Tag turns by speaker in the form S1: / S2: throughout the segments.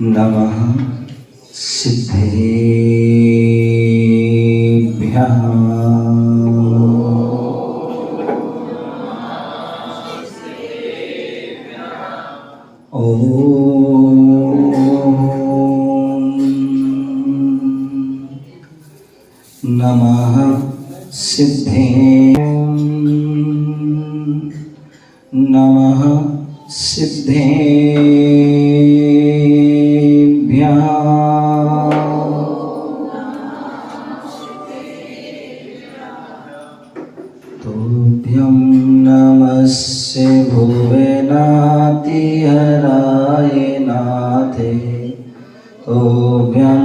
S1: नमः सिद्धेभ्यः। ओम नमः नमः सिद्धेभ्यः। तुभ्यं नमस्य भुवनातिहराय नाथे। तुभ्यं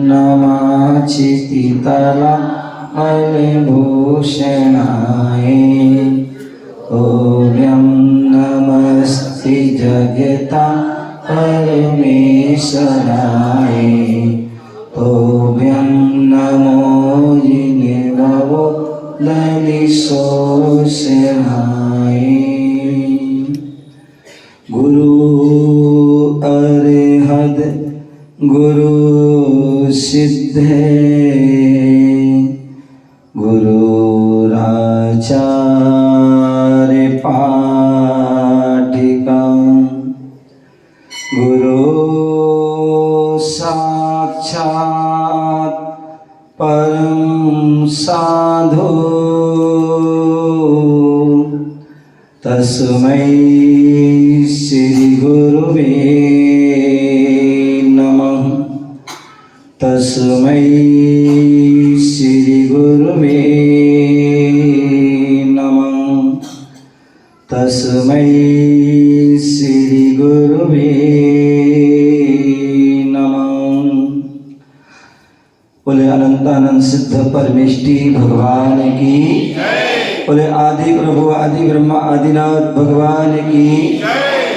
S1: नमः चितितलामलभूषणाय। तुभ्यं नमस्ते जगता परमेश्वराय। तुभ्यं नमो जिनेवो ललितशोषणाय। गुरु अरहद गुरु सिद्धे गुरुराचार्य पाठिका। गुरु साक्षात् परम साधु। तस्मै श्री गुरुवे नमः। तस्मै श्री गुरुवे नमः। तस्मै श्री गुरुवे नमः। बोले अनंतानंद सिद्ध परमेष्टि भगवान की। बोले आदि प्रभु आदि ब्रह्मा आदिनाथ भगवान की।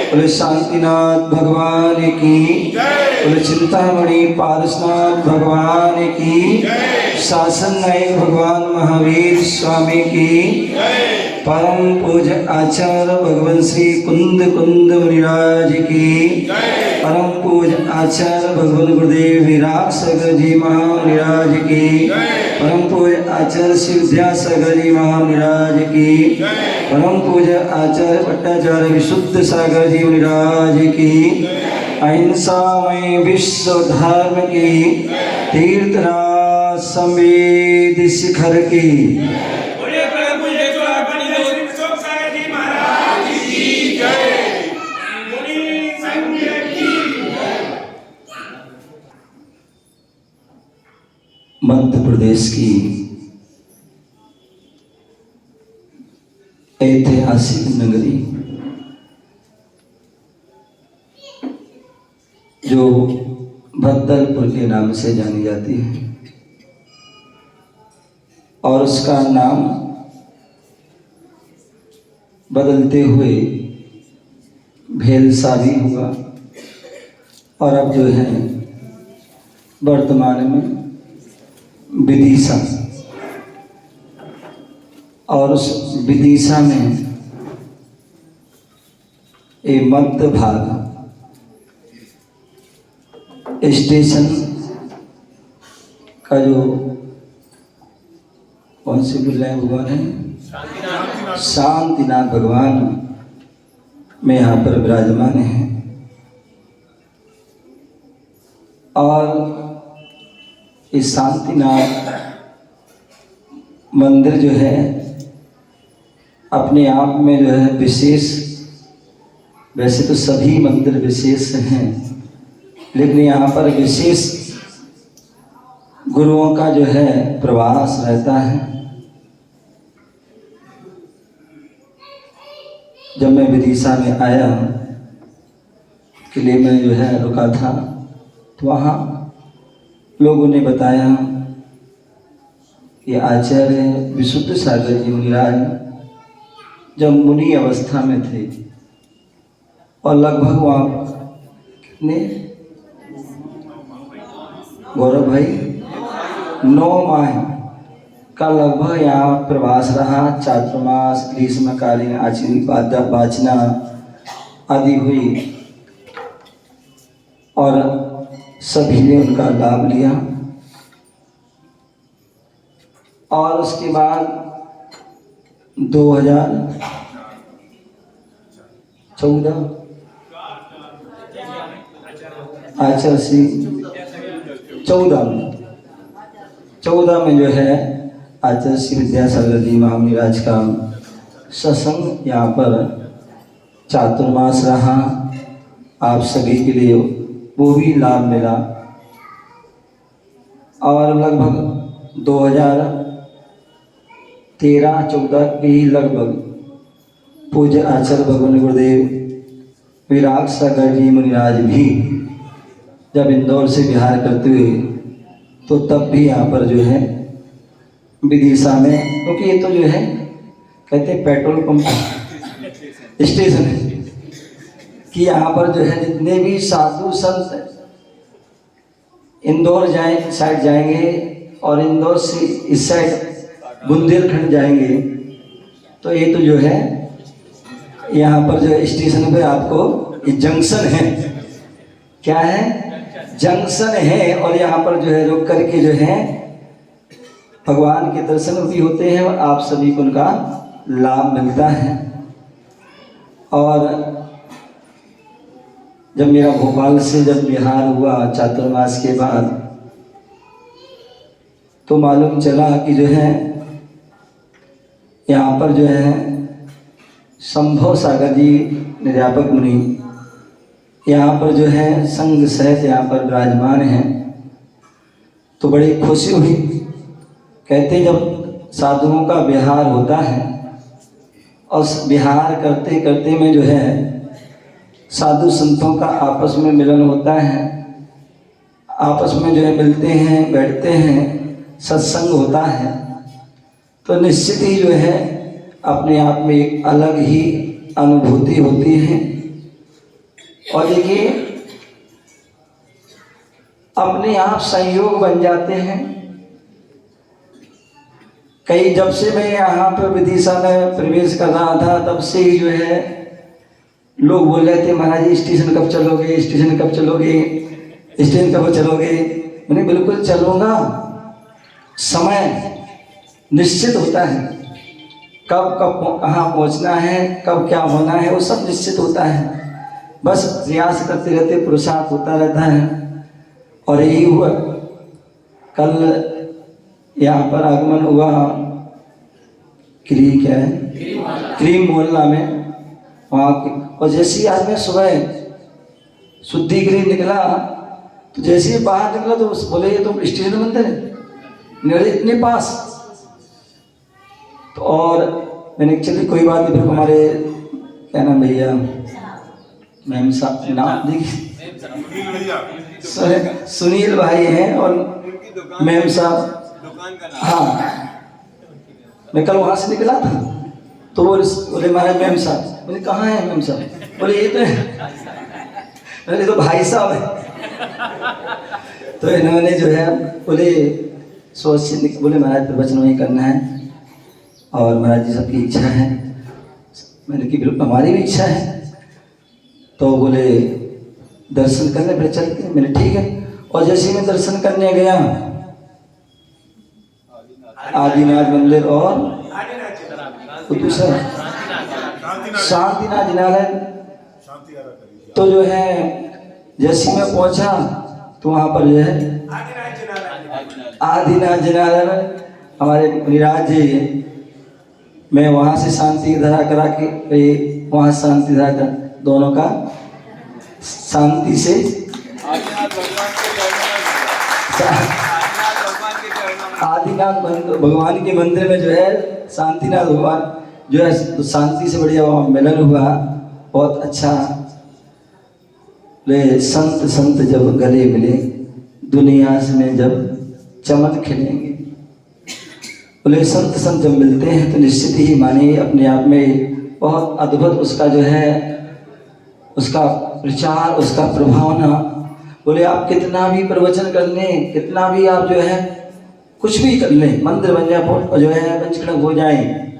S1: बोले शांतिनाथ भगवान की। बोले चिंतामणि पारसनाथ भगवान की। शासन नायक भगवान महावीर स्वामी की। परम पूज्य आचार्य भगवान श्री कुंद मुनिराज की। परम पूज्य आचार्य भगवान गुरुदेव विराट सागर जी महामुनिराज की। परम पूज्य आचार्य श्री विद्यासागर जी महामुनिराज की। परम पूज्य आचार्य भट्टाचार्य विशुद्ध सागर जी मुनिराज की। अहिंसामय विश्व धर्म की तीर्थराज संवेद शिखर की। मध्य प्रदेश की ऐतिहासिक नगरी जो भद्दलपुर के नाम से जानी जाती है और उसका नाम बदलते हुए भेलसा भी हुआ और अब जो है वर्तमान में विदिशा। और उस विदिशा में एक मध्य भाग स्टेशन का जो कौन से बुलाए भगवान है शांतिनाथ भगवान में यहाँ पर विराजमान है। और इस शांतिनाथ मंदिर जो है अपने आप में जो है विशेष। वैसे तो सभी मंदिर विशेष हैं लेकिन यहाँ पर विशेष गुरुओं का जो है प्रवास रहता है। जब मैं विदिशा में आया किले में जो है रुका था तो वहाँ लोगों ने बताया कि आचार्य विशुद्ध सागर जी मुनिराज जब मुनि अवस्था में थे और लगभग वहाँ कितने गौरव भाई 9 माह का लगभग यहाँ प्रवास रहा। चातुर्मास ग्रीष्मकालीन आचरण वाचना आदि हुई और सभी ने उनका लाभ लिया। और उसके बाद 2014 आचार्य श्री 14 में जो है आचार्य श्री विद्यासागर जी महामुनिराज का सत्संग यहाँ पर चातुर्मास रहा। आप सभी के लिए वो भी लाभ मिला। और लगभग 2013-14 के ही लगभग पूज्य आचार्य भगवान गुरुदेव विराग सागर जी मुनिराज भी जब इंदौर से बिहार करते हुए, तो तब भी यहाँ पर जो है विदिशा में, क्योंकि ये तो जो है कहते हैं पेट्रोल पंप स्टेशन है कि यहाँ पर जो है जितने भी साधु संत इंदौर साइड जाएंगे और इंदौर से इस साइड बुंदेलखंड जाएंगे, तो ये तो जो है यहाँ पर जो स्टेशन पे आपको जंक्शन है, क्या है, जंक्शन है। और यहाँ पर जो है रुक करके जो है भगवान के दर्शन भी होते हैं और आप सभी को उनका लाभ मिलता है। और जब मेरा भोपाल से जब बिहार हुआ चातुर्मास के बाद, तो मालूम चला कि जो है यहाँ पर जो है संभव सागर जी निर्यापक मुनि यहाँ पर जो है संघ सहित यहाँ पर विराजमान हैं। तो बड़ी खुशी हुई। कहते जब साधुओं का विहार होता है और विहार करते करते में जो है साधु संतों का आपस में मिलन होता है, आपस में जो है मिलते हैं, बैठते हैं, सत्संग होता है, तो निश्चित ही जो है अपने आप में एक अलग ही अनुभूति होती है। और देखिए अपने आप संयोग बन जाते हैं। कई जब से मैं यहाँ पर विदिशा में प्रवेश कर रहा था, तब से ही जो है लोग बोल रहे थे, महाराज स्टेशन कब चलोगे, स्टेशन कब चलोगे, स्टेशन कब चलोगे। मैंने बिल्कुल चलूँगा, समय निश्चित होता है, कब कब कहाँ पहुँचना है, कब क्या होना है, वो सब निश्चित होता है। बस प्रयास करते रहते, पुरुषार्थ होता रहता है। और यही हुआ। कल यहाँ पर आगमन हुआ क्रीम मोहल्ला में वहाँ के। और जैसे ही आज मैं सुबह शुद्धिगिरी निकला, तो जैसे ही बाहर निकला तो बोले ये तो स्टेशन मंदिर है, मेरे इतने पास। तो और मैंने चलिए कोई बात नहीं, फिर हमारे क्या नाम भैया मैम साहब नाम देखिए सुनील भाई हैं और मैम साहब, हाँ मैं कल वहाँ से निकला था, तो बोले हमारे मैम साहब। बोले कहाँ है मैम साहब? बोले ये तो है। मैंने तो भाई साहब है। तो इन्होंने जो है बोले सोच से बोले महाराज प्रवचन वही करना है और महाराज जी सबकी इच्छा है। मैंने कि बिल्कुल हमारी भी इच्छा है। तो बोले दर्शन करने फिर चलते हैं। मैंने ठीक है। और जैसे मैं दर्शन करने गया आदिनाथ मंदिर और दूसरा शांतिनाथ जिनालय, तो जो है जैसे मैं पहुंचा तो वहाँ पर जो है आदिनाथ जिनालय में हमारे मुनिराज जी, मैं वहाँ से शांति धारा करा के वहाँ शांति धारा दोनों का शांति से आदिनाथ भगवान के मंदिर में जो है शांतिनाथ भगवान जो है तो शांति से बढ़िया वहाँ मिलन हुआ, बहुत अच्छा। ले संत जब गले मिले दुनिया में जब चमन खिलेंगे। बोले संत जब मिलते हैं तो निश्चित ही मानिए अपने आप में बहुत अद्भुत उसका जो है उसका प्रचार, उसका प्रभावना। बोले आप कितना भी प्रवचन कर लें, कितना भी आप जो है कुछ भी कर लें, मंदिर बन जाए और जो है पंचकड़क हो जाए,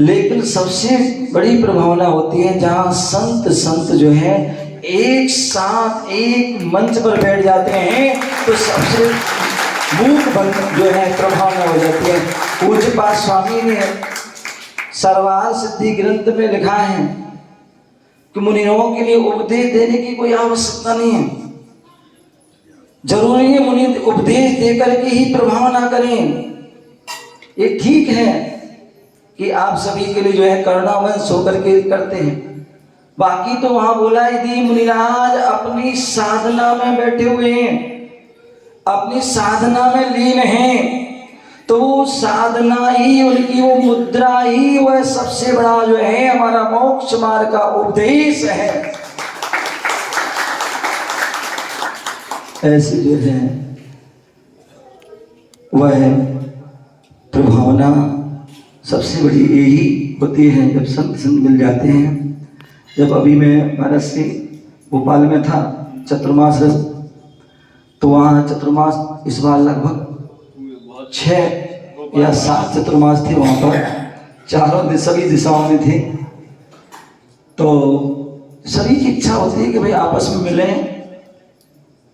S1: लेकिन सबसे बड़ी प्रभावना होती है जहाँ संत जो है एक साथ एक मंच पर बैठ जाते हैं तो सबसे मूक बन जो है प्रभाव में हो जाती है। पूज्यपाद स्वामी ने सर्वार सिद्धि ग्रंथ में लिखा है कि मुनियों के लिए उपदेश देने की कोई आवश्यकता नहीं है। जरूरी है मुनि उपदेश देकर के ही प्रभाव ना करें। ये ठीक है कि आप सभी के लिए जो है करुणावंश होकर के करते हैं, बाकी तो वहां बोला यदि मुनिराज अपनी साधना में बैठे हुए हैं, अपनी साधना में लीन हैं, तो वो साधना ही उनकी वो मुद्रा ही वह सबसे बड़ा जो है हमारा मोक्ष मार्ग का उपदेश है। ऐसे जो है वह प्रभावना सबसे बड़ी यही होती है जब संत मिल जाते हैं। जब अभी मैं महाराज से भोपाल में था चतुर्मास रस, तो वहाँ चतुर्मास इस बार लगभग 6 या 7 चतुर्मास थे वहाँ पर, चारों सभी दिशाओं में थे। तो सभी की इच्छा होती है कि भाई आपस में मिलें,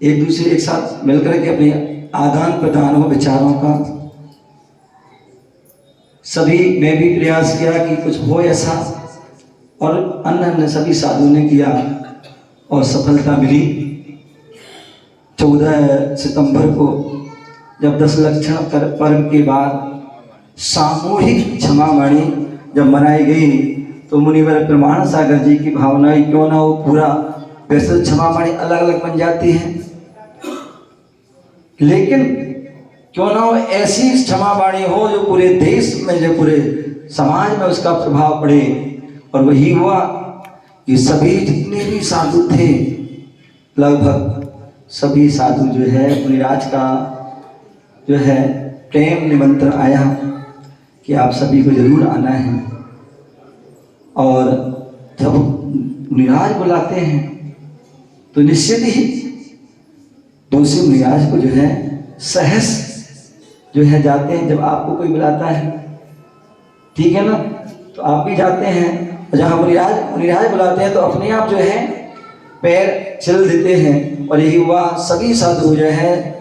S1: एक दूसरे एक साथ मिलकर के अपने आदान प्रदान हो विचारों का। सभी मैं भी प्रयास किया कि कुछ हो ऐसा, और अन्य सभी साधुओं ने किया और सफलता मिली। 14 सितंबर को जब 10 लक्षण पर्व के बाद सामूहिक क्षमावाणी जब मनाई गई, तो मुनिवर प्रमाण सागर जी की भावनाएं क्यों ना हो पूरा, वैसे क्षमावाणी अलग अलग बन जाती है, लेकिन क्यों ना हो ऐसी क्षमावाणी हो जो पूरे देश में, जो पूरे समाज में उसका प्रभाव पड़े। और वही हुआ कि सभी जितने भी साधु थे, लगभग सभी साधु जो है मुनिराज का जो है प्रेम निमंत्रण आया कि आप सभी को जरूर आना है। और जब मुनिराज बुलाते हैं तो निश्चित ही दूसरे मुनिराज को जो है सहस जो है जाते हैं। जब आपको कोई बुलाता है, ठीक है ना, तो आप भी जाते हैं। जहाँ मुनिराज बुलाते हैं तो अपने आप जो है पैर चल देते हैं। और यही हुआ, सभी साधु जो है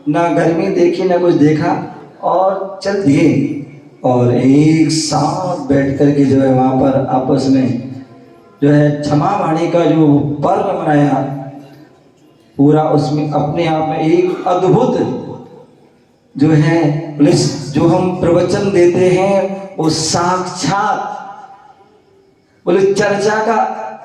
S1: ना गर्मी देखी ना कुछ देखा और चल दिए, और एक साथ बैठ कर के जो है वहाँ पर आपस में जो है क्षमावाणी का जो पर्व मनाया पूरा, उसमें अपने आप में एक अद्भुत जो है जो हम प्रवचन देते हैं वो साक्षात बोले चर्चा का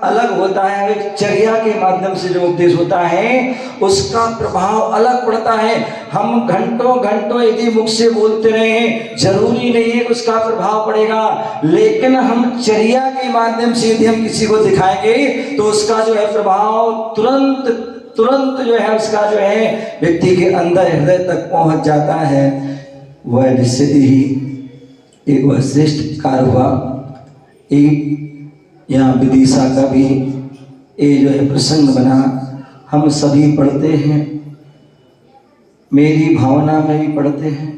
S1: अलग होता है, एक चर्या के माध्यम से जो उपदेश होता है उसका प्रभाव अलग पड़ता है। हम घंटों घंटों यदि मुख से बोलते रहे, जरूरी नहीं है उसका प्रभाव पड़ेगा, लेकिन हम चर्या के माध्यम से यदि हम किसी को दिखाएंगे तो उसका जो है प्रभाव तुरंत जो है उसका जो है व्यक्ति के अंदर हृदय तक पहुंच जाता है। वह निश्चित ही एक वह श्रेष्ठ कार्य हुआ। एक यहाँ विदिशा का भी ये जो है प्रसंग बना, हम सभी पढ़ते हैं, मेरी भावना में भी पढ़ते हैं।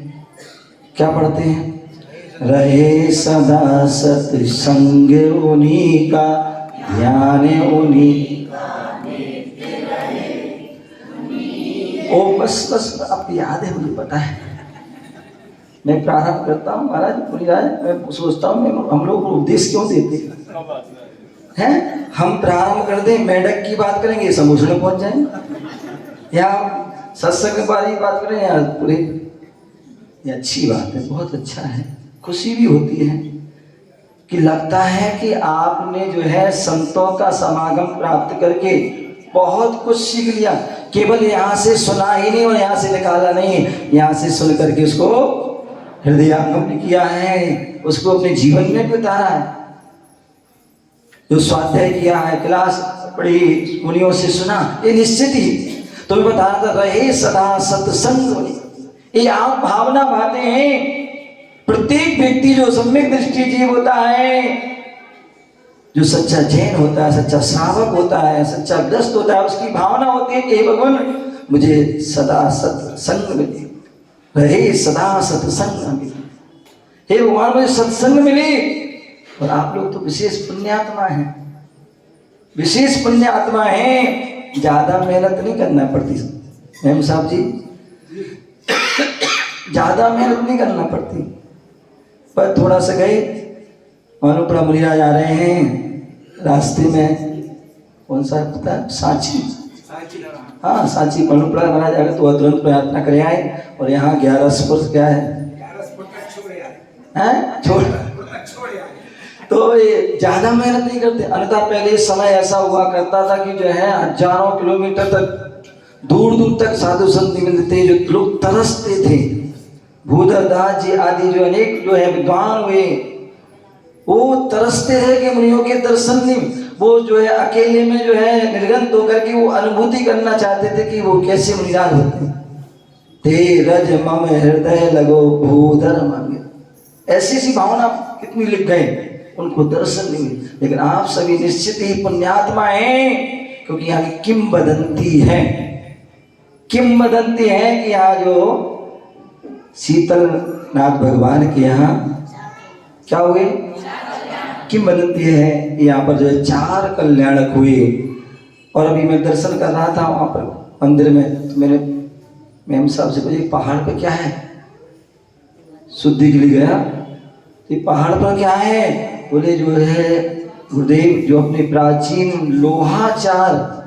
S1: क्या पढ़ते हैं? रहे सदा सत्संग उन्हीं का, ध्यान उन्हीं ओ बस अब याद है, मुझे पता है। मैं प्रारंभ करता हूँ महाराज मुनिराज, मैं सोचता हूँ हम लोग उपदेश क्यों देते हैं? हम प्रारंभ कर दें, मेढक की बात करेंगे समोसे में पहुंच जाएंगे, या सत्संग के बारे में बात करें या पूरे। ये अच्छी बात है, बहुत अच्छा है, खुशी भी होती है कि लगता है कि आपने जो है संतों का समागम प्राप्त करके बहुत कुछ सीख लिया। केवल यहाँ से सुना ही नहीं और यहाँ से निकाला नहीं, यहाँ से सुन करके उसको हृदयंगम भी किया है, उसको अपने जीवन में भी उतारा है। जो स्वाध्याय किया है, क्लास पढ़ी, मुनियों से सुना, ये निश्चित ही तुम्हें बता रहा था, रहे सदा सत्संग। ये आप भावना बातें हैं। प्रत्येक व्यक्ति जो सम्यक दृष्टि जीव होता है, जो सच्चा जैन होता है, सच्चा श्रावक होता है, सच्चा ग्रस्त होता है, उसकी भावना होती है कि हे भगवान मुझे सदा सत्संग मिले, रहे सदा सत्संग मिले, हे भगवान मुझे सत्संग मिले। और आप लोग तो विशेष पुण्यात्मा हैं, विशेष पुण्य आत्मा है, ज्यादा मेहनत नहीं करना पड़ती। मेम साहब जी, ज्यादा मेहनत नहीं करना पड़ती, पर थोड़ा सा गए, मानो पड़ा मुनिराज आ रहे हैं रास्ते में, कौन सा पता है, सांची, हाँ सांची पनुपड़ा महाराज अगर तो तुरंत प्रार्थना करे आए, और यहाँ 11 स्पर्श क्या है, छोड़, तो ये ज्यादा मेहनत नहीं करते। अन्यथा पहले समय ऐसा हुआ करता था कि जो है हजारों किलोमीटर तक, दूर दूर तक साधु संत मिलते, जो लोग तरसते थे। भूधर दास जी आदि जो अनेक जो है विद्वान हुए, वो तरसते थे कि मुनियों के दर्शन नहीं, वो जो है अकेले में जो है निर्गंत होकर के वो अनुभूति करना चाहते थे कि वो कैसे मुनिराज होते हैं। ते रज मम हृदय लगो भूधर मांगे, ऐसी सी भावना कितनी लिख गए, उनको दर्शन नहीं मिले। लेकिन आप सभी निश्चित ही पुण्यात्मा हैं, क्योंकि यहाँ की किंवदंती है, किंवदंती है कि यहाँ जो शीतल नाथ भगवान के यहाँ क्या हुए, किंवदंती है यहाँ पर जो है 4 कल्याणक हुए। और अभी मैं दर्शन कर रहा था वहाँ पर मंदिर में, तो मैंने मेम साहब से पूछा पहाड़ पे क्या है, शुद्धि के लिए गया, तो पहाड़ पर क्या है, बोले जो है गुरुदेव जो अपने प्राचीन लोहाचार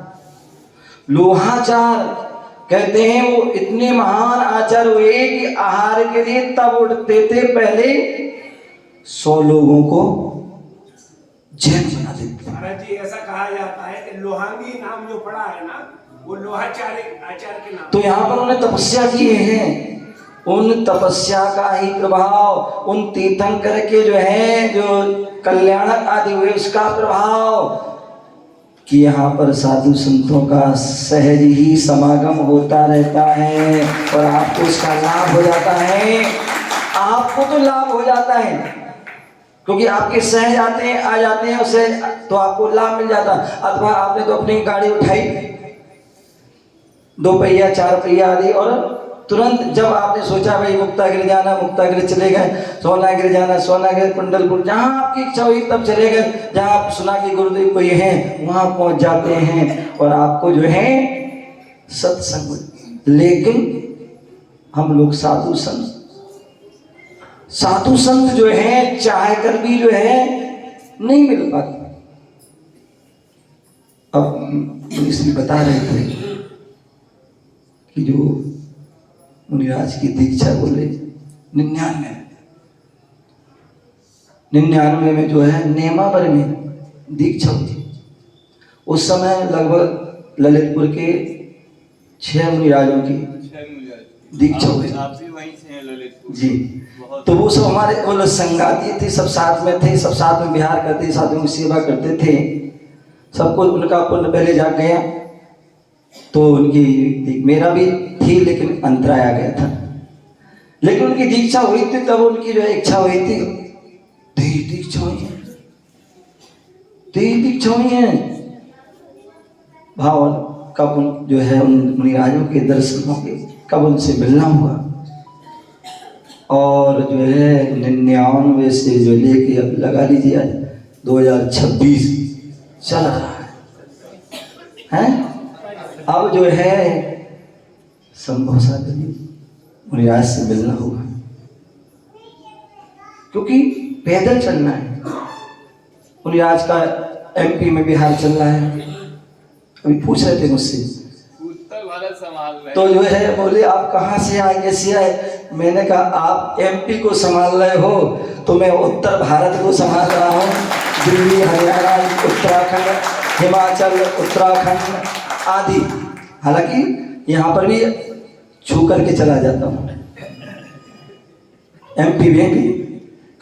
S1: कहते हैं, वो इतने महान आचार हुए कि आहार के लिए तब उठते थे पहले 100 लोगों को जैन बना देते।
S2: महाराज जी ऐसा कहा जाता है कि लोहांगी नाम जो पड़ा है ना, वो लोहाचार्य आचार्य के नाम।
S1: तो यहाँ पर उन्होंने तपस्या किए हैं, उन तपस्या का ही प्रभाव, उन तीर्थंकर के जो है जो कल्याणक आदि हुए उसका प्रभाव, कि यहाँ पर साधु संतों का सहज ही समागम होता रहता है और आपको उसका लाभ हो जाता है। आपको तो लाभ हो जाता है क्योंकि आपके सहज आते हैं, आ जाते हैं उससे, तो आपको लाभ मिल जाता है। अथवा आपने तो अपनी गाड़ी उठाई 2 पहिया 4 पहिया आदि, और तुरंत जब आपने सोचा भाई मुक्तागिरी जाना, मुक्तागिरी चले गए, सोनागिरी जाना, सोनागिरी, कुंडलपुर, जहाँ आपकी इच्छा हुई तब चले गए, जहाँ आप सुना कि गुरुदेव कोई है वहाँ पहुँच जाते हैं और आपको जो है सत्संग। लेकिन हम लोग साधु संत जो है चाह कर भी जो है नहीं मिल पाते। अब इसलिए बता रहे थे कि जो मुनिराज की दीक्षा बोले 99 में जो है नेमावर में दीक्षा हुई। उस समय लगभग ललितपुर के 6 मुनिराजों की दीक्षा हुई जी। तो वो सब हमारे वो संगाती थे, सब साथ में थे, सब साथ में विहार करते, साधुओं की सेवा करते थे। सबको उनका पुण्य पहले जाग गया, तो उनकी मेरा भी थी लेकिन अंतराय आ गया था। लेकिन उनकी दीक्षा हुई थी, तब उनकी जो इच्छा हुई थी, दीक्षा हुई है भाव कब जो है उन मुनिराजों के दर्शन होंगे, कब उनसे मिलना हुआ। और जो है 99 से जो लेके अब लगा लीजिए 2026 चल रहा है। अब जो है संभव साधन मुनिराज से मिलना होगा, क्योंकि पैदल चलना है। मुनिराज का MP में बिहार चल रहा है, अभी पूछ रहे थे मुझसे, तो जो है बोले आप कहाँ से आए, कैसे आए। मैंने कहा आप MP को संभाल रहे हो तो मैं उत्तर भारत को संभाल रहा हूँ, दिल्ली, हरियाणा, उत्तराखंड, हिमाचल, उत्तराखंड आदि। हालांकि यहाँ पर भी छू करके चला जाता हूँ MP में भी,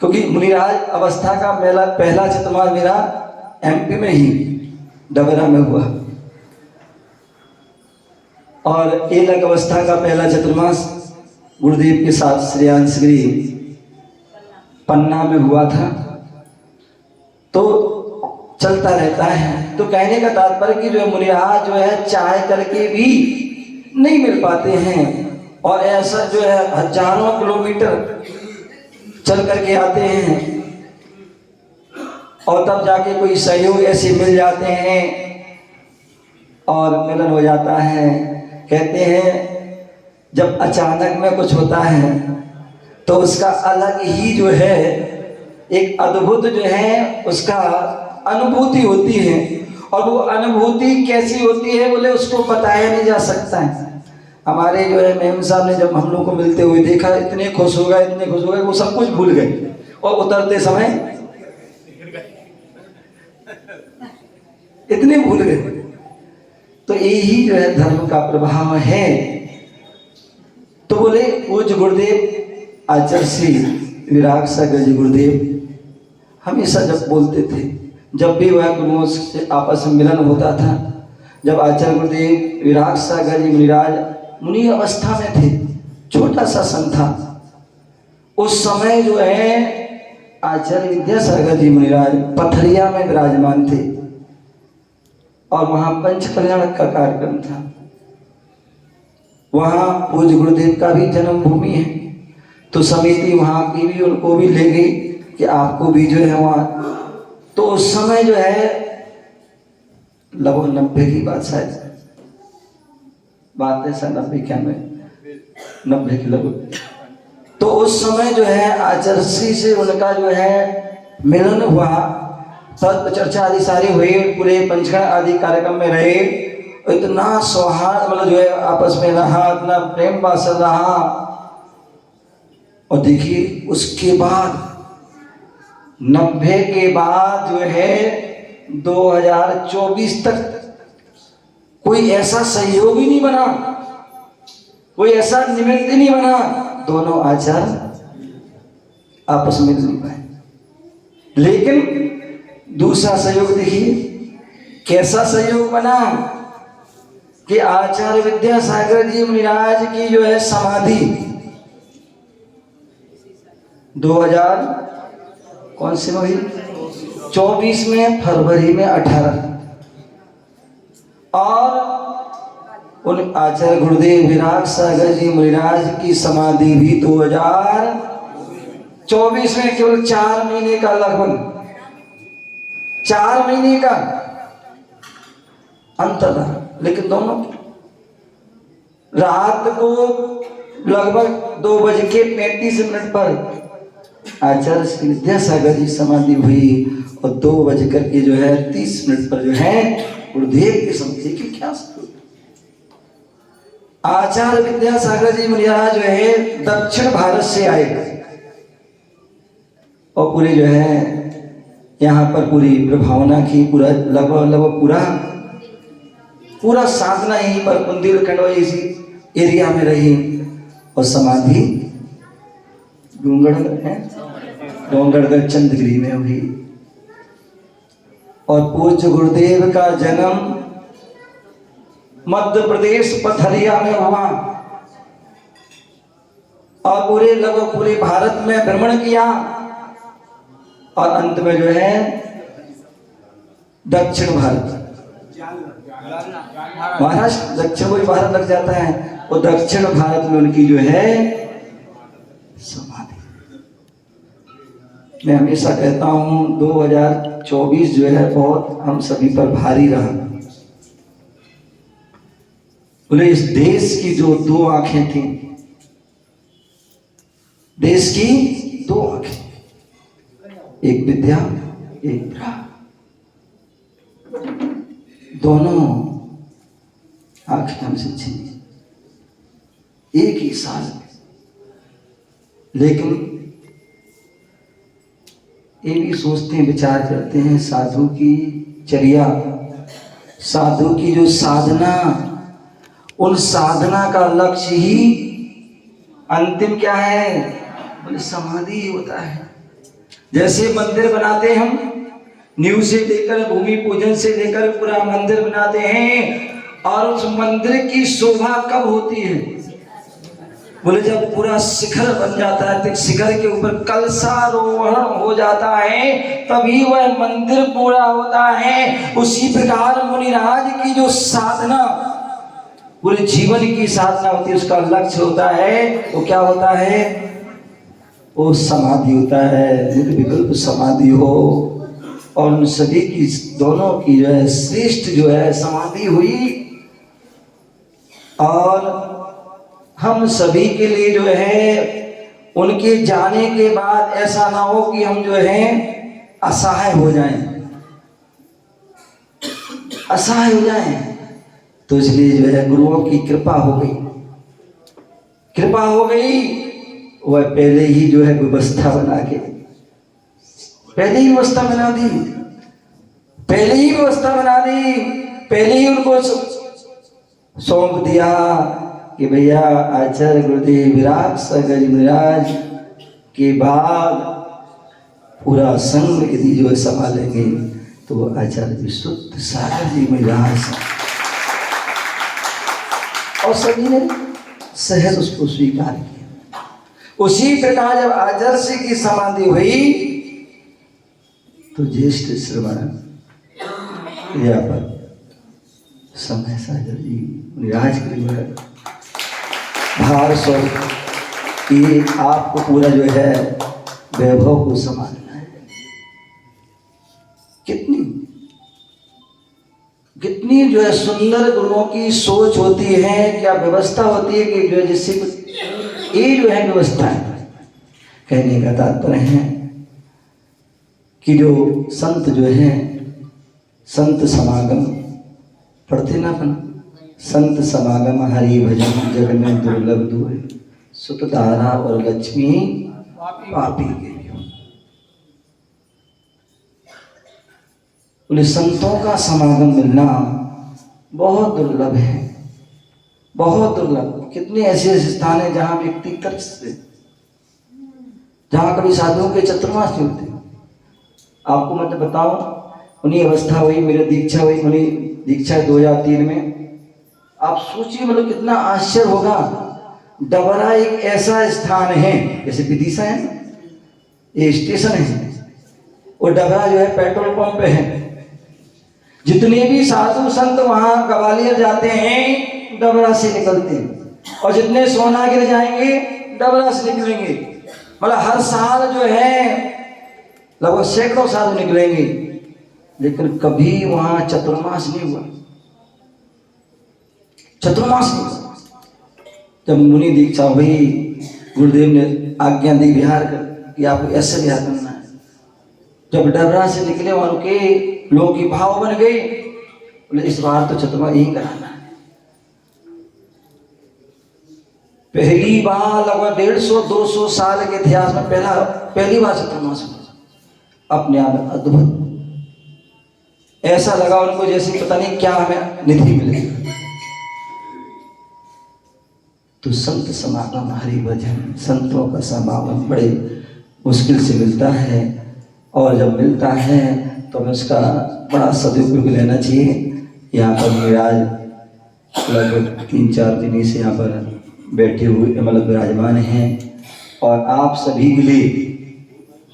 S1: क्योंकि मुनिराज अवस्था का मेला पहला चतुर्मास मेरा MP में ही डबरा में हुआ, और एलक अवस्था का पहला चतुर्मास गुरुदेव के साथ श्रेयांशगिरी पन्ना में हुआ था। तो चलता रहता है। तो कहने का तात्पर्य कि जो मुनिराज जो है चाह करके भी नहीं मिल पाते हैं, और ऐसा जो है हजारों किलोमीटर चल करके आते हैं, और तब जाके कोई सहयोग ऐसे मिल जाते हैं और मिलन हो जाता है। कहते हैं जब अचानक में कुछ होता है तो उसका अलग ही जो है एक अद्भुत जो है उसका अनुभूति होती है। और वो अनुभूति कैसी होती है बोले उसको बताया नहीं जा सकता है। हमारे जो है मेम साहब ने जब हम लोग को मिलते हुए देखा इतने खुश हो गए वो सब कुछ भूल गए और उतरते समय इतने भूल गए। तो यही जो है धर्म का प्रभाव है। तो बोले पूज्य गुरुदेव आचार्य श्री विराग सागर जी गुरुदेव हमेशा जब बोलते थे, जब भी वह गुरुओं से आपस में मिलन होता था, जब आचार्य गुरुदेव विराग सागर जी मुनिराज मुनि अवस्था में थे, छोटा सा संघ था, उस समय जो है आचार्य विद्यासागर जी मुनिराज पथरिया में विराजमान थे और वहां पंच कल्याण का कार्यक्रम था। वहां पूज्य गुरुदेव का भी जन्म भूमि है, तो समिति वहां की भी उनको भी ले गई कि आपको भी जो है वहां। तो उस समय जो है लगभग 90 की बात, शायद बात है सर 90 की लगभग। तो उस समय जो है आचार्य श्री से उनका जो है मिलन हुआ, तत्व चर्चा आदि सारी हुई, पूरे पंचगण आदि कार्यक्रम में रहे। इतना सौहार्द मतलब जो है आपस में रहा, इतना प्रेम वात्सल्य रहा। और देखिए उसके बाद 90 के बाद जो है 2024 तक कोई ऐसा सहयोग ही नहीं बना, कोई ऐसा निमित्त ही नहीं बना, दोनों आचार्य आपस में मिल नहीं पाए। लेकिन दूसरा सहयोग देखिए कैसा सहयोग बना कि आचार्य विद्यासागर जी मुनिराज की जो है समाधि 2000 कौन से में 24 में फरवरी में 18 और उन आचार्य गुरुदेव विराग सागर जी मुनिराज की समाधि भी 2024 में, केवल 4 महीने का, लगभग 4 महीने का अंतर था। लेकिन दोनों रात को लगभग 2:35 पर आचार्य श्री विद्यासागर जी समाधि हुई और 2:30 पर जो है गुरुदेव की समाधि की क्या आचार्य विद्यासागर जी मुनिराज जो है दक्षिण भारत से आए और पूरी जो है यहाँ पर पूरी प्रभावना की, पूरा लगभग पूरा साधना यहीं पर बुंदेलखंड इसी एरिया में रही और समाधि डोंगरगढ़ चंद्रगिरी में हुई। और पूज्य गुरुदेव का जन्म मध्य प्रदेश पथरिया में हुआ और पूरे भारत में भ्रमण किया और अंत में जो है दक्षिण भारत, महाराष्ट्र दक्षिण को भारत लग जाता है, और दक्षिण भारत में उनकी जो है समाधि। मैं हमेशा कहता हूं 2024 जो है बहुत हम सभी पर भारी रहा। बोले इस देश की जो 2 आंखें थी, देश की 2 आंखें, एक विद्या एक विराग, दोनों आंखें हमसे छीनी एक ही साल में। लेकिन ये भी सोचते हैं, विचार करते हैं, साधु की चर्या, साधु की जो साधना, उन साधना का लक्ष्य ही अंतिम क्या है, बोले समाधि होता है। जैसे मंदिर बनाते हैं हम, नींव से लेकर भूमि पूजन से लेकर पूरा मंदिर बनाते हैं, और उस मंदिर की शोभा कब होती है, बोले जब पूरा शिखर बन जाता है, तो शिखर के ऊपर कलशारोहण हो जाता है, तभी वह मंदिर पूरा होता है। उसी प्रकार मुनिराज की जो साधना पूरे जीवन की साधना होती है, उसका लक्ष्य होता है, वो क्या होता है, वो समाधि होता है। निर्विकल्प समाधि हो और उन सभी की दोनों की जो है श्रेष्ठ जो है समाधि हुई। और हम सभी के लिए जो है उनके जाने के बाद ऐसा ना हो कि हम जो है असहाय हो जाएं, असहाय हो जाएं। तो इसलिए जो है गुरुओं की कृपा हो गई, कृपा हो गई। वह पहले ही जो है व्यवस्था बना के, पहले ही व्यवस्था बना दी, पहले ही व्यवस्था बना दी, पहले ही उनको सौंप दिया कि भैया आचार्य गुरुदेव विराट सगज महाराज के बाद पूरा संघ यदि जो है संभालेंगे तो वो आचार्य विशुद्ध सागर जी महाराज। और सभी ने सहज उसको स्वीकार किया। उसी प्रकार जब आचार्य की समाधि हुई तो ज्येष्ठ श्रवण यहाँ पर समय सागर जी महाराज के भार स्वरूप कि आपको पूरा जो है वैभव को संभालना है। कितनी कितनी जो है सुंदर गुरुओं की सोच होती है, क्या व्यवस्था होती है कि जो है जिससे ये जो है व्यवस्था है। कहने का तात्पर्य है कि जो संत जो है संत समागम पढ़ते ना अपन, संत समागम हरि भजन जग में दुर्लभ दुए सुत धारा और लक्ष्मी पापी के। बोले संतों का समागम मिलना बहुत दुर्लभ है, बहुत दुर्लभ। कितने ऐसे ऐसे स्थान है जहां व्यक्ति तरस से, जहां कभी साधुओं के चतुर्मास नहीं होते। आपको मैं बताऊं, उन्हीं अवस्था हुई, मेरी दीक्षा हुई, उन्हीं दीक्षा 2003 में। आप सोचिए मतलब कितना आश्चर्य होगा। डबरा एक ऐसा स्थान है, जैसे विदिशा है ना, ये स्टेशन है, और डबरा जो है पेट्रोल पंप पे है। जितने भी साधु संत वहां ग्वालियर जाते हैं डबरा से निकलते हैं, और जितने सोनागिर जाएंगे डबरा से निकलेंगे। मतलब हर साल जो है लगभग सैकड़ों साधु निकलेंगे, लेकिन कभी वहां चतुर्मास नहीं हुआ, चतुर्मास नहीं हुआ। जब मुनि दीक्षा हुई, गुरुदेव ने आज्ञा दी विहार कर कि आपको ऐसे विहार करना है। जब डबरा से निकले वहां रुके, लोगों की भाव बन गई, बोले इस बार तो चतुर्मास यही कराना है। पहली बार लगभग 150-200 साल के इतिहास में पहली बार चतुर्मास हुआ। अपने आप में अद्भुत, ऐसा लगा उनको जैसे पता नहीं क्या हमें निधि मिलेगी। तो संत समागम हरि भजन, संतों का समागम बड़े मुश्किल से मिलता है, और जब मिलता है तो हमें उसका बड़ा सदुपयोग लेना चाहिए। यहाँ पर महाराज लगभग 3-4 दिन से यहाँ पर बैठे हुए मतलब विराजमान हैं, और आप सभी के लिए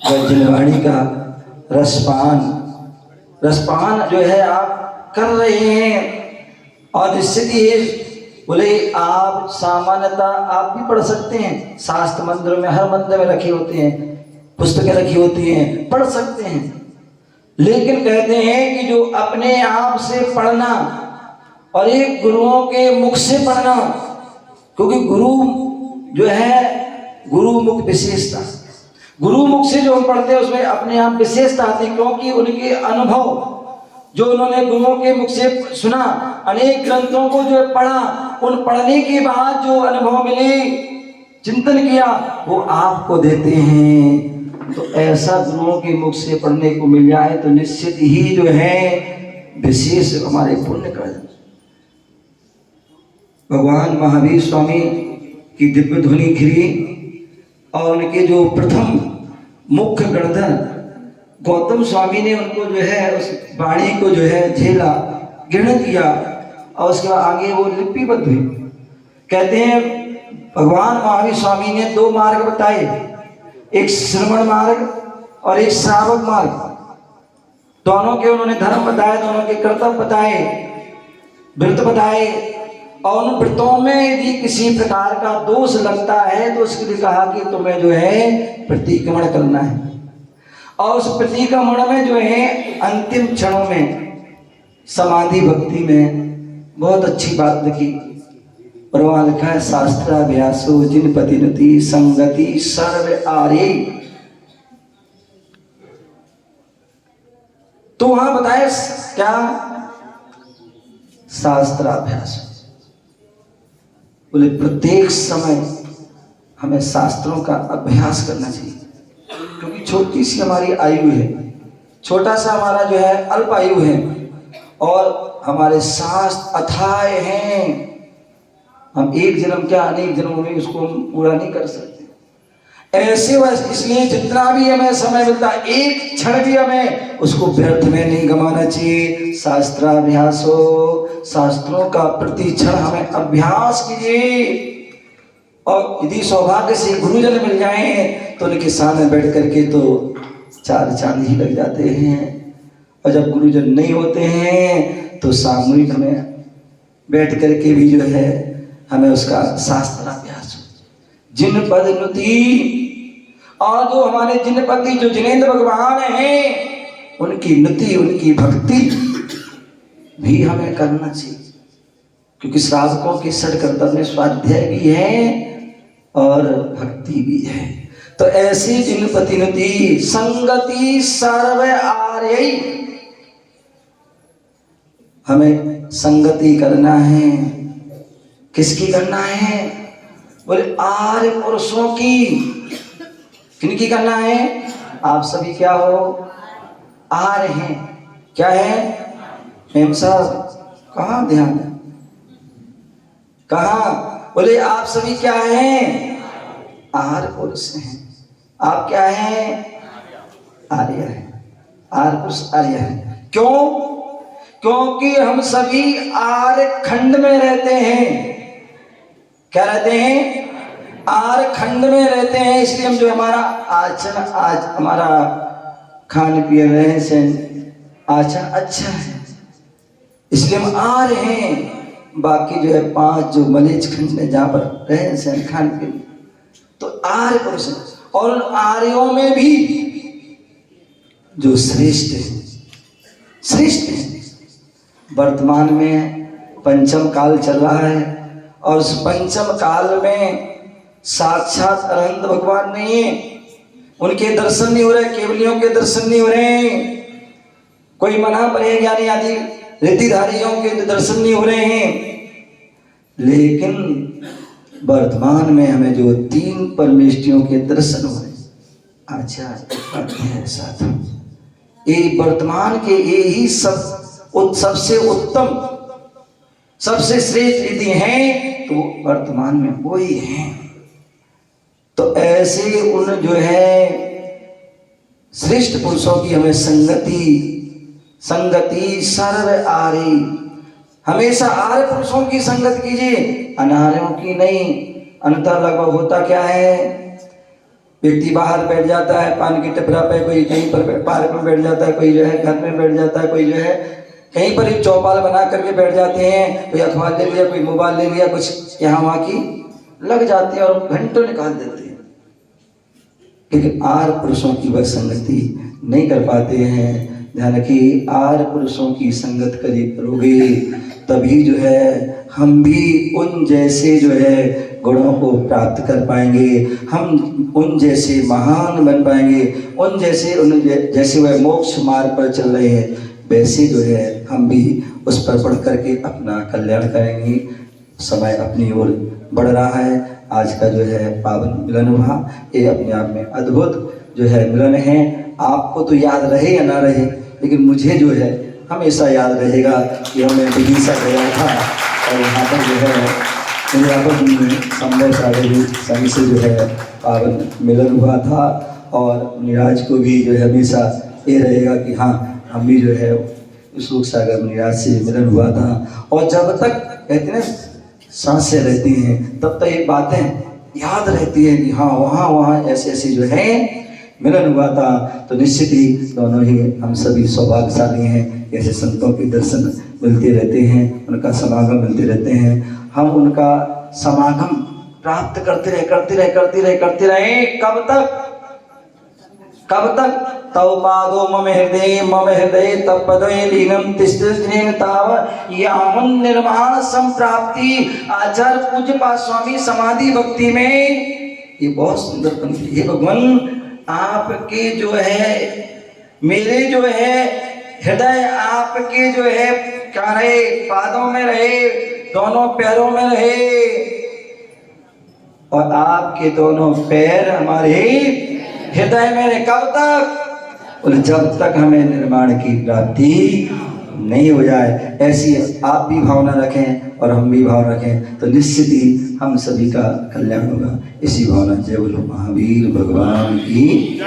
S1: वज्रवाणी का रसपान जो है आप कर रहे हैं। और इससे बोले आप सामान्यतः आप भी पढ़ सकते हैं, शास्त्र मंदिरों में हर मंदिर में रखे होते हैं, पुस्तकें रखी होती हैं, पढ़ सकते हैं। लेकिन कहते हैं कि जो अपने आप से पढ़ना और एक गुरुओं के मुख से पढ़ना, क्योंकि गुरु जो है गुरुमुख विशेषता, गुरुमुख से जो हम पढ़ते हैं उसमें अपने आप विशेषता आती है, क्योंकि उनके अनुभव जो उन्होंने गुरुओं के मुख से सुना, अनेक ग्रंथों को जो पढ़ा, उन पढ़ने के बाद जो अनुभव मिले, चिंतन किया, वो आपको देते हैं। तो ऐसा गुरुओं के मुख से पढ़ने को मिल जाए तो निश्चित ही जो है विशेष हमारे पुण्य कर। भगवान महावीर स्वामी की दिव्य ध्वनि घिरी, और उनके जो प्रथम मुख्य गणधर गौतम स्वामी ने उनको जो है उस वाणी को जो है झेला, ग्रहण किया, और उसके बाद आगे वो लिपिबद्ध हुई। कहते हैं भगवान महावीर स्वामी ने 2 मार्ग बताए, एक श्रवण मार्ग और एक श्रावक मार्ग। दोनों के उन्होंने धर्म बताए, दोनों के कर्तव्य बताए, व्रत बताए, और उन व्रतों में यदि किसी प्रकार का दोष लगता है तो उसके लिए कहा कि तुम्हें जो है प्रतिक्रमण करना है। और उस प्रतिक्रमण में जो है अंतिम क्षणों में समाधि भक्ति में बहुत अच्छी बात लिखी। और वहां लिखा है शास्त्राभ्यासो जिन पतिनति संगति सर्व आर्य। तो वहां बताए क्या? शास्त्राभ्यास। बोले प्रत्येक समय हमें शास्त्रों का अभ्यास करना चाहिए, क्योंकि छोटी सी हमारी आयु है, छोटा सा हमारा जो है अल्प आयु है, और हमारे शास्त्र अथाय हैं। हम एक जन्म क्या अनेक जन्मों में उसको हम पूरा नहीं कर सकते। ऐसे वह इसलिए जितना भी हमें समय मिलता है, एक क्षण भी हमें उसको व्यर्थ में नहीं गंवाना चाहिए। शास्त्राभ्यास हो, शास्त्रों का प्रति क्षण हमें अभ्यास कीजिए। और यदि सौभाग्य से गुरुजन मिल जाए तो उनके सामने बैठ करके तो चार चांद ही लग जाते हैं। और जब गुरुजन नहीं होते हैं तो सामूहिक हमें बैठ करके भी जो है हमें उसका शास्त्राभ्यास हो। जिन पद नुति, और जो हमारे जिनपति जो जिनेंद्र भगवान हैं उनकी नुति, उनकी भक्ति भी हमें करना चाहिए, क्योंकि श्रावकों के षड कर्तव्य स्वाध्याय भी है और भक्ति भी है। तो ऐसी जिनपति नुति संगति सर्व आर्य, हमें संगति करना है। किसकी करना है? बोले आर्य पुरुषों की। किनकी करना है? आप सभी क्या हो? आर्य हैं। क्या है? मेम साहब कहाँ ध्यान है? कहाँ? बोले आप सभी क्या हैं? आर्य पुरुष हैं। आप क्या हैं? आर्य हैं। आर्य पुरुष आर्य हैं। क्यों? क्योंकि हम सभी आर्य खंड में रहते हैं। क्या रहते हैं? आर्य खंड में रहते हैं। इसलिए हम जो हमारा आचरण, आज हमारा खान पीन रहन सहन आचरण अच्छा है, इसलिए हम आर्य हैं। बाकी जो है 5 जो मलेच्छ खंड में जहां पर रहन सहन खान पीन, तो आर्य पुरुष है। और उन आर्यों में भी जो श्रेष्ठ है, श्रेष्ठ है। वर्तमान में पंचम काल चल रहा है, और उस पंचम काल में साक्षात अनंत भगवान नहीं है, उनके दर्शन नहीं हो रहे, केवलियों के दर्शन नहीं हो रहे। कोई मना पड़े ज्ञानी आदि रीतिधारियों के दर्शन नहीं हो रहे हैं। लेकिन वर्तमान में हमें जो 3 परमेष्ठियों के दर्शन हो रहे। अच्छा साथ ये वर्तमान के यही सबसे उत्तम, सबसे श्रेष्ठ यदि हैं तो वर्तमान में वो ही हैं। तो ऐसे उन जो है श्रेष्ठ पुरुषों की हमें संगति सर्व आर्य, हमेशा आर्य पुरुषों की संगत कीजिए, अनार्यों की नहीं। अंतर लगभग होता क्या है? व्यक्ति बाहर बैठ जाता है पान की टपरा पे, कोई कहीं पर पार्क में बैठ जाता है, कोई जो है घर में बैठ जाता है, कोई जो है कहीं पर ही चौपाल बना करके बैठ जाते हैं। कोई अखबार ले लिया, कोई मोबाइल ले लिया, कुछ यहाँ वहाँ की लग जाते हैं और घंटों निकाल देते हैं। लेकिन आर्य पुरुषों की वह संगति नहीं कर पाते हैं। ध्यान रखिए, आर्य पुरुषों की संगत करोगे तभी जो है हम भी उन जैसे जो है गुणों को प्राप्त कर पाएंगे, हम उन जैसे महान बन पाएंगे, जैसे वह मोक्ष मार्ग पर चल रहे हैं वैसे जो है हम भी उस पर बढ़ करके अपना कल्याण करेंगे। समय अपनी ओर बढ़ रहा है। आज का जो है पावन मिलन हुआ, ये अपने आप में अद्भुत जो है मिलन है। आपको तो याद रहे या ना रहे, लेकिन मुझे जो है हमेशा याद रहेगा कि हमें विदिशा गया था और यहाँ पर जो है संभव सागर से जो है पावन मिलन हुआ था। और निराज को भी जो है हमेशा ये रहेगा कि हाँ हम भी जो है सुख सागर निराज से मिलन हुआ था। और जब तक कहते हैं सांसें रहती हैं तब तक ये बातें याद रहती है कि हाँ वहाँ ऐसे ऐसे जो है मिलन हुआ था। तो निश्चित ही दोनों ही हम सभी सौभाग्यशाली हैं। ऐसे संतों के दर्शन मिलते रहते हैं, उनका समागम मिलते रहते हैं। हम उनका समागम प्राप्त करते रहे कब तक? कब तक? तव पादो मम हृदय तब पदे लीनम तिष्ठेन ताव यावन् निर्माण संप्राप्ति। आचार्य पूज्य पाद स्वामी समाधि भक्ति में ये बहुत सुंदर पंक्ति है। भगवान आपके जो है, मेरे जो है हृदय आपके जो है क्या रहे? पादों में रहे, दोनों पैरों में रहे, और आपके दोनों पैर हमारे हृदय में रहे। कब तक? और जब तक हमें निर्माण की प्राप्ति नहीं हो जाए। ऐसी आप भी भावना रखें और हम भी भाव रखें तो निश्चित ही हम सभी का कल्याण होगा। इसी भावना जय बोलो महावीर भगवान की।